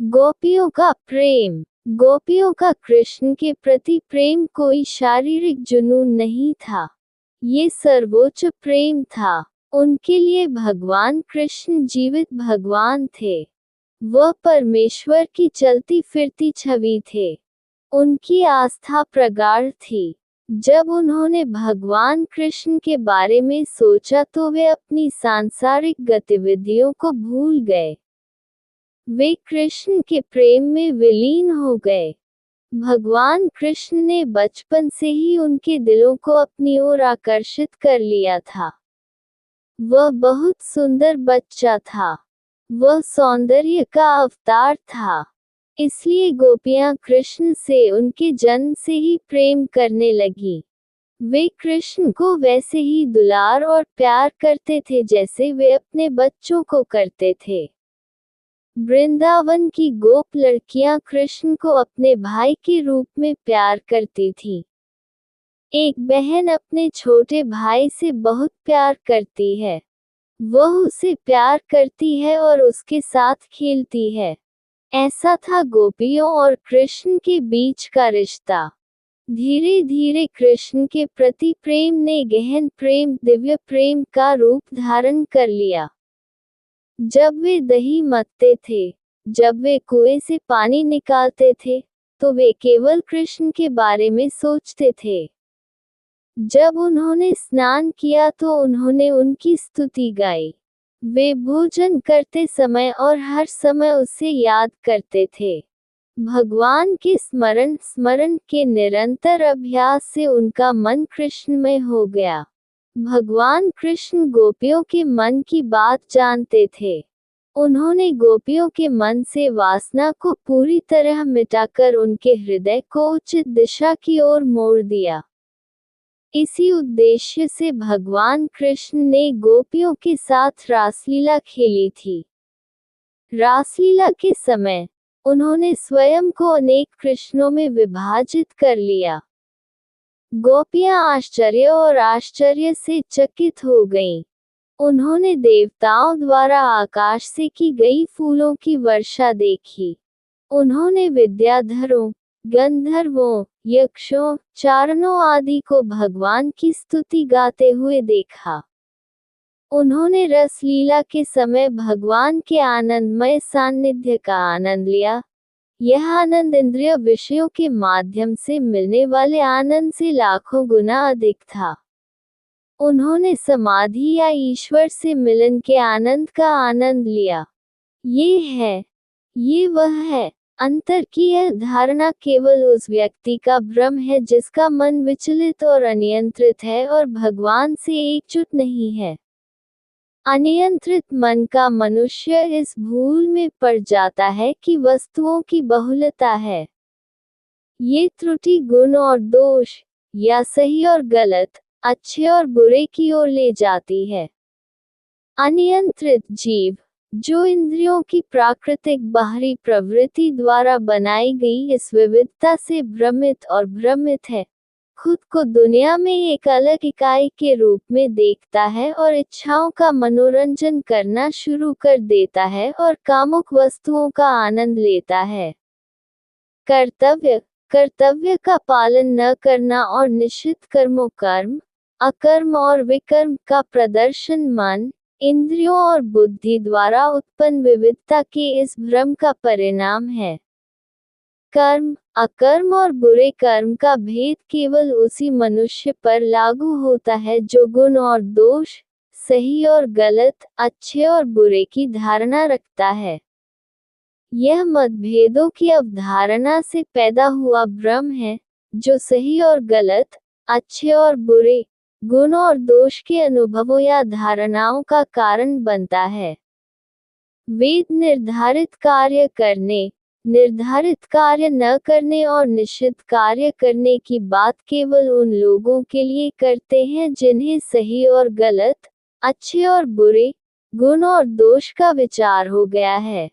गोपियों का प्रेम। गोपियों का कृष्ण के प्रति प्रेम कोई शारीरिक जुनून नहीं था। ये सर्वोच्च प्रेम था। उनके लिए भगवान कृष्ण जीवित भगवान थे। वह परमेश्वर की चलती फिरती छवि थे। उनकी आस्था प्रगाढ़ थी। जब उन्होंने भगवान कृष्ण के बारे में सोचा तो वे अपनी सांसारिक गतिविधियों को भूल गए। वे कृष्ण के प्रेम में विलीन हो गए। भगवान कृष्ण ने बचपन से ही उनके दिलों को अपनी ओर आकर्षित कर लिया था। वह बहुत सुंदर बच्चा था। वह सौंदर्य का अवतार था। इसलिए गोपियां कृष्ण से उनके जन्म से ही प्रेम करने लगी। वे कृष्ण को वैसे ही दुलार और प्यार करते थे जैसे वे अपने बच्चों को करते थे। वृंदावन की गोप लड़कियां कृष्ण को अपने भाई के रूप में प्यार करती थीं। एक बहन अपने छोटे भाई से बहुत प्यार करती है। वह उसे प्यार करती है और उसके साथ खेलती है। ऐसा था गोपियों और कृष्ण के बीच का रिश्ता। धीरे धीरे कृष्ण के प्रति प्रेम ने गहन प्रेम, दिव्य प्रेम का रूप धारण कर लिया। जब वे दही मथते थे, जब वे कुएं से पानी निकालते थे, तो वे केवल कृष्ण के बारे में सोचते थे। जब उन्होंने स्नान किया तो उन्होंने उनकी स्तुति गाई। वे भोजन करते समय और हर समय उसे याद करते थे। भगवान के स्मरण के निरंतर अभ्यास से उनका मन कृष्णमय हो गया। भगवान कृष्ण गोपियों के मन की बात जानते थे। उन्होंने गोपियों के मन से वासना को पूरी तरह मिटाकर उनके हृदय को उचित दिशा की ओर मोड़ दिया। इसी उद्देश्य से भगवान कृष्ण ने गोपियों के साथ रासलीला खेली थी। रासलीला के समय उन्होंने स्वयं को अनेक कृष्णों में विभाजित कर लिया। गोपियां आश्चर्य से चकित हो गईं। उन्होंने देवताओं द्वारा आकाश से की गई फूलों की वर्षा देखी। उन्होंने विद्याधरों, गंधर्वों, यक्षों, चारणों आदि को भगवान की स्तुति गाते हुए देखा। उन्होंने रसलीला के समय भगवान के आनंदमय सान्निध्य का आनंद लिया। यह आनंद इंद्रिय विषयों के माध्यम से मिलने वाले आनंद से लाखों गुना अधिक था। उन्होंने समाधि या ईश्वर से मिलन के आनंद का आनंद लिया। ये वह है। अंतर की यह धारणा केवल उस व्यक्ति का भ्रम है जिसका मन विचलित और अनियंत्रित है और भगवान से एकजुट नहीं है। अनियंत्रित मन का मनुष्य इस भूल में पड़ जाता है कि वस्तुओं की बहुलता है। ये त्रुटि गुण और दोष, या सही और गलत, अच्छे और बुरे की ओर ले जाती है। अनियंत्रित जीव, जो इंद्रियों की प्राकृतिक बाहरी प्रवृत्ति द्वारा बनाई गई इस विविधता से भ्रमित है, खुद को दुनिया में एक अलग इकाई के रूप में देखता है और इच्छाओं का मनोरंजन करना शुरू कर देता है और कामुक वस्तुओं का आनंद लेता है। कर्तव्य का पालन न करना और निश्चित कर्मों अकर्म और विकर्म का प्रदर्शन मन, इंद्रियों और बुद्धि द्वारा उत्पन्न विविधता के इस भ्रम का परिणाम है। कर्म, अकर्म और बुरे कर्म का भेद केवल उसी मनुष्य पर लागू होता है जो गुण और दोष, सही और गलत, अच्छे और बुरे की धारणा रखता है। यह मतभेदों की अवधारणा से पैदा हुआ भ्रम है, जो सही और गलत, अच्छे और बुरे, गुण और दोष के अनुभवों या धारणाओं का कारण बनता है। वेद निर्धारित कार्य न करने और निषिद्ध कार्य करने की बात केवल उन लोगों के लिए करते हैं जिन्हें सही और गलत, अच्छे और बुरे, गुण और दोष का विचार हो गया है।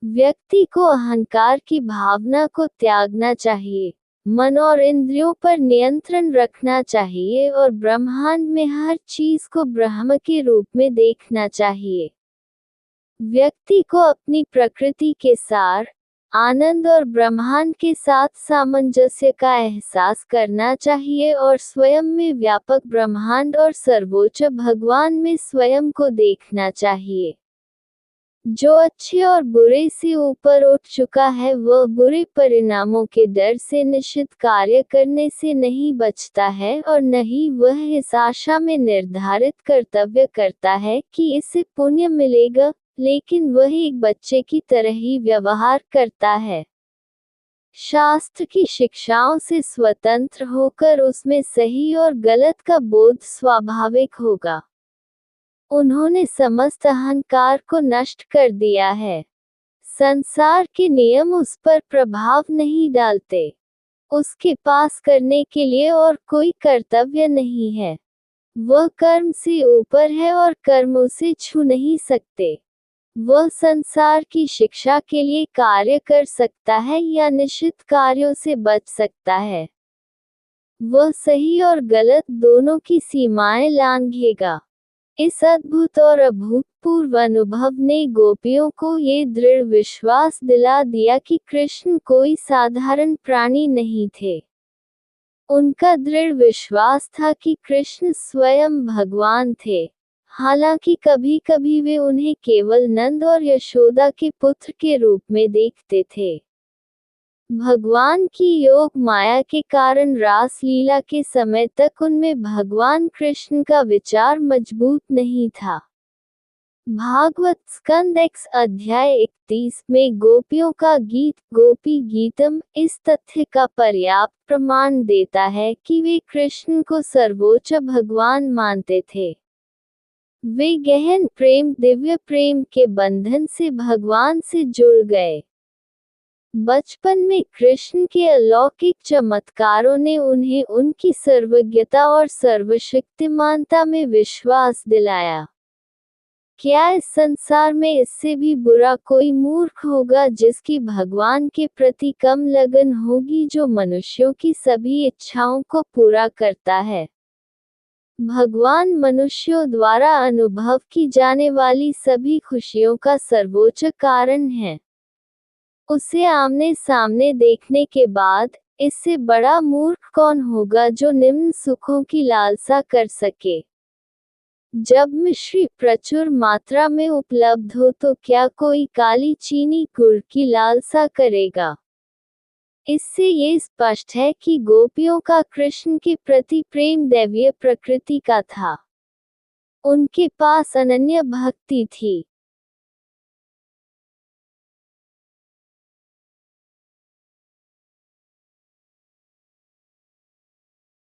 व्यक्ति को अहंकार की भावना को त्यागना चाहिए, मन और इंद्रियों पर नियंत्रण रखना चाहिए और ब्रह्मांड में हर चीज को ब्रह्म के रूप में देखना चाहिए। व्यक्ति को अपनी प्रकृति के सार, आनंद और ब्रह्मांड के साथ सामंजस्य का एहसास करना चाहिए और स्वयं में व्यापक ब्रह्मांड और सर्वोच्च भगवान में स्वयं को देखना चाहिए। जो अच्छे और बुरे से ऊपर उठ चुका है वह बुरे परिणामों के डर से निश्चित कार्य करने से नहीं बचता है और न ही वह इस आशा में निर्धारित कर्तव्य करता है कि इससे पुण्य मिलेगा, लेकिन वह एक बच्चे की तरह ही व्यवहार करता है। शास्त्र की शिक्षाओं से स्वतंत्र होकर उसमें सही और गलत का बोध स्वाभाविक होगा। उन्होंने समस्त अहंकार को नष्ट कर दिया है। संसार के नियम उस पर प्रभाव नहीं डालते। उसके पास करने के लिए और कोई कर्तव्य नहीं है। वह कर्म से ऊपर है और कर्म उसे छू नहीं सकते। वह संसार की शिक्षा के लिए कार्य कर सकता है या निश्चित कार्यों से बच सकता है। वह सही और गलत दोनों की सीमाएं लांघेगा। इस अद्भुत और अभूतपूर्व अनुभव ने गोपियों को ये दृढ़ विश्वास दिला दिया कि कृष्ण कोई साधारण प्राणी नहीं थे। उनका दृढ़ विश्वास था कि कृष्ण स्वयं भगवान थे। हालांकि कभी कभी वे उन्हें केवल नंद और यशोदा के पुत्र के रूप में देखते थे। भगवान की योग माया के कारण रास लीला के समय तक उनमें भगवान कृष्ण का विचार मजबूत नहीं था। भागवत स्कंद x अध्याय 31 में गोपियों का गीत गोपी गीतम इस तथ्य का पर्याप्त प्रमाण देता है कि वे कृष्ण को सर्वोच्च भगवान मानते थे। वे गहन प्रेम दिव्य प्रेम के बंधन से भगवान से जुड़ गए। बचपन में कृष्ण के अलौकिक चमत्कारों ने उन्हें उनकी सर्वज्ञता और सर्वशक्तिमानता में विश्वास दिलाया। क्या इस संसार में इससे भी बुरा कोई मूर्ख होगा जिसकी भगवान के प्रति कम लगन होगी, जो मनुष्यों की सभी इच्छाओं को पूरा करता है। भगवान मनुष्यों द्वारा अनुभव की जाने वाली सभी खुशियों का सर्वोच्च कारण है। उसे आमने सामने देखने के बाद इससे बड़ा मूर्ख कौन होगा जो निम्न सुखों की लालसा कर सके। जब मिश्री प्रचुर मात्रा में उपलब्ध हो तो क्या कोई काली चीनी गुड़ की लालसा करेगा। इससे ये स्पष्ट है कि गोपियों का कृष्ण के प्रति प्रेम दैवीय प्रकृति का था। उनके पास अनन्य भक्ति थी।